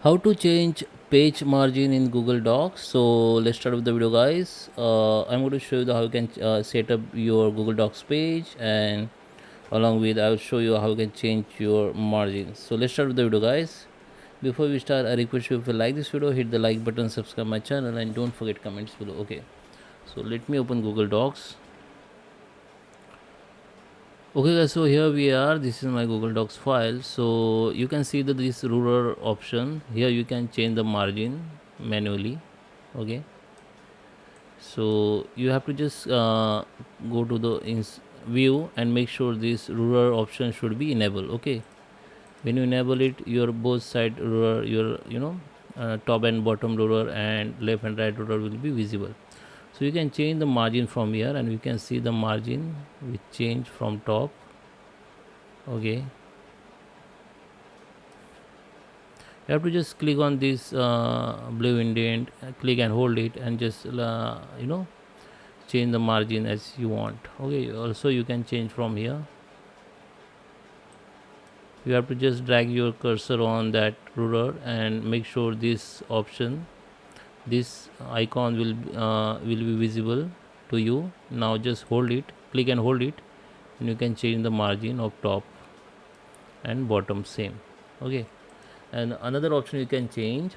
How to change page margin in Google Docs. So let's start with the video, guys. I'm going to show you how you can set up your Google Docs page, and along with I'll show you how you can change your margins. So let's start with the video, guys. Before we start, I request you, if you like this video, hit the like button, subscribe my channel, and don't forget comments below. Okay, so let me open Google Docs. Okay guys, so here we are. This is my Google Docs file. So you can see that this ruler option here, you can change the margin manually. Okay, so you have to just go to the view and make sure this ruler option should be enabled. Okay, when you enable it, your both side ruler, your top and bottom ruler and left and right ruler will be visible. So you can change the margin from here, and you can see the margin will change from top. Okay, you have to just click on this blue indent, click and hold it, and just change the margin as you want. Okay, also you can change from here. You have to just drag your cursor on that ruler and make sure this option, this icon will be visible to you. Now just hold it, click and hold it, and you can change the margin of top and bottom same. Okay, and another option you can change,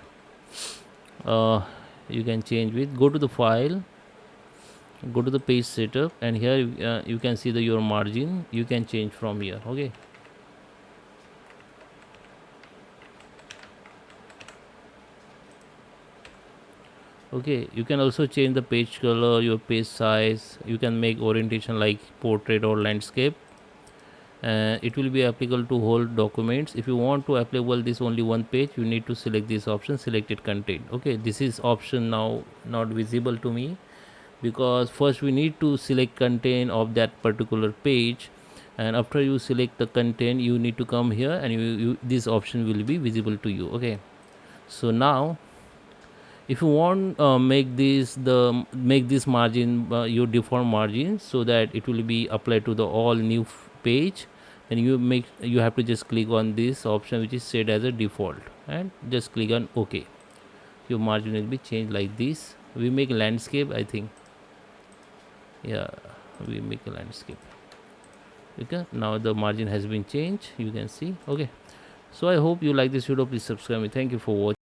uh, you can change with, go to the file, go to the page setup, and here you can see the your margin you can change from here. Okay, okay, you can also change the page color, your page size. You can make orientation like portrait or landscape. It will be applicable to whole documents. If you want to applicable this only one page, you need to select this option, selected content. Okay, this is option now not visible to me, because first we need to select content of that particular page, and after you select the content, you need to come here, and this option will be visible to you. Okay, so now if you want make this margin your default margin, so that it will be applied to the all new page, then you have to just click on this option which is set as a default, and just click on OK. Your margin will be changed like this. We make landscape, I think. Yeah, we make a landscape. Okay, now the margin has been changed, you can see. Okay, so I hope you like this video. Please subscribe me. Thank you for watching.